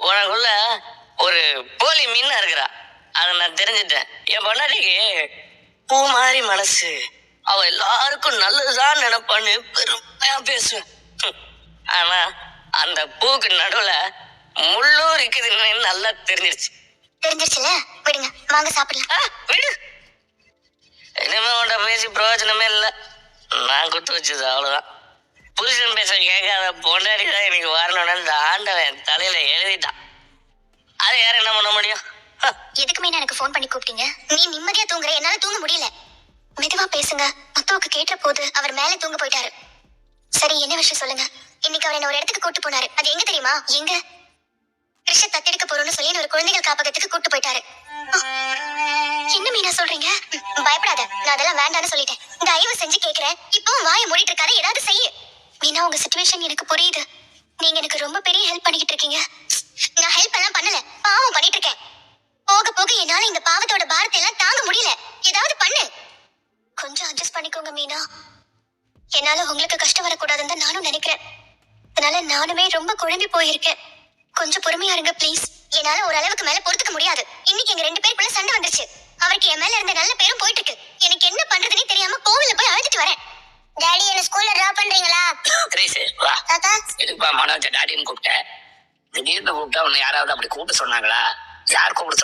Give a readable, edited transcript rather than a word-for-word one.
உனக்குள்ள ஒரு போலி மீனா இருக்கிறா. அதை நான் தெரிஞ்சுட்டேன். என் பொண்டாட்டிக்கு பூ மாதிரி மனசு. அவ எல்லாருக்கும் நல்லதுதான் நினைப்பான்னு பெருமையா பேசுவேன். ஆனா அந்த பூக்கு நடுவுல முள்ளும் இருக்குதுன்னு நல்லா தெரிஞ்சிருச்சுல. விடுங்க, வாங்க சாப்பிடலாம். விடு, இனிமே உன்ட்ட பேசி பிரயோஜனமே இல்லை. நான் குத்து வச்சது அவ்வளவுதான். புருஷன் பேச கேட்காத பொண்டாடி தான் எனக்கு வரணும்னு இந்த ஆண்டவன் தலையில எழுதிட்டான். அதை யாரும் என்ன பண்ண முடியும்? எதுக்குமே எனக்கு ஃபோன் பண்ணி கூப்பிட்டீங்க? நீ நிம்மதியா தூங்குற, என்னால தூங்க முடியல. மெதுவா பேசுங்க. மத்தவக்கு கேட்ட போது அவர் மேல தூங்க போயிட்டாரு. சரி, என்ன விஷயம் சொல்லுங்க. இன்னைக்கு அவர் என்ன ஒரு இடத்துக்கு கூட்டு போனாரு. அது எங்க தெரியுமா? எங்க? கிருஷ்ண தத்தெடுக்க போறோம்னு சொல்லி ஒரு குழந்தைகள் காப்பகத்துக்கு கூட்டு போயிட்டாரு. என்ன மீனா சொல்றீங்க? பயப்படாத, நான் அதெல்லாம் வேண்டான்னு சொல்லிட்டேன். தயவு செஞ்சு கேக்குறேன், இப்பவும் வாயை மூடிட்டு இருக்காத, ஏதாவது செய்ய. மீனா, உங்க சிச்சுவேஷன் எனக்கு புரியுது. நீங்க எனக்கு ரொம்ப பெரிய ஹெல்ப் பண்ணிக்கிட்டு இருக்கீங்க. நான் ஹெல்ப் எல்லாம் பண்ணல, பாவம் பண்ணிட்டு இருக்கேன். போக போக என்னால இந்த பாவத்தோட பாரத்தை எல்லாம் தாங்க முடியல. ஏதாவது பண்ணு. கொஞ்சம் அட்ஜஸ்ட் பண்ணிக்கோங்க மீனா. என்னால உங்களுக்கு கஷ்டம் வரக்கூடாதுன்னு தான் நானும் நினைக்கிறேன். அதனால நானுமே ரொம்ப குழம்பி போயிருக்கேன். கொஞ்சம் பொறுமையா இருங்க ப்ளீஸ். என்னால ஒரு அளவுக்கு மேல பொறுத்துக்க முடியாது. இன்னைக்கு எங்க 2 பேருக்குள்ள சண்டை வந்துருச்சு. அவருக்கு என் மேல இருந்த நல்ல பேரும் போயிட்டு இருக்கு. எனக்கு என்ன பண்றதுன்னே தெரியாம கோவில போய் அழுதுட்டு வரேன். டாடி, என்ன ஸ்கூல்ல டிராப் பண்றீங்களா? கிரீஸ், வா. தாத்தா, எதுப்பா மனோஜ டாடின்னு கூப்பிட்ட? திடீர்னு கூப்பிட்டா உன்னை யாராவது அப்படி கூப்பிட்டு சொன்னாங்களா? யார் கூப்பிட்டு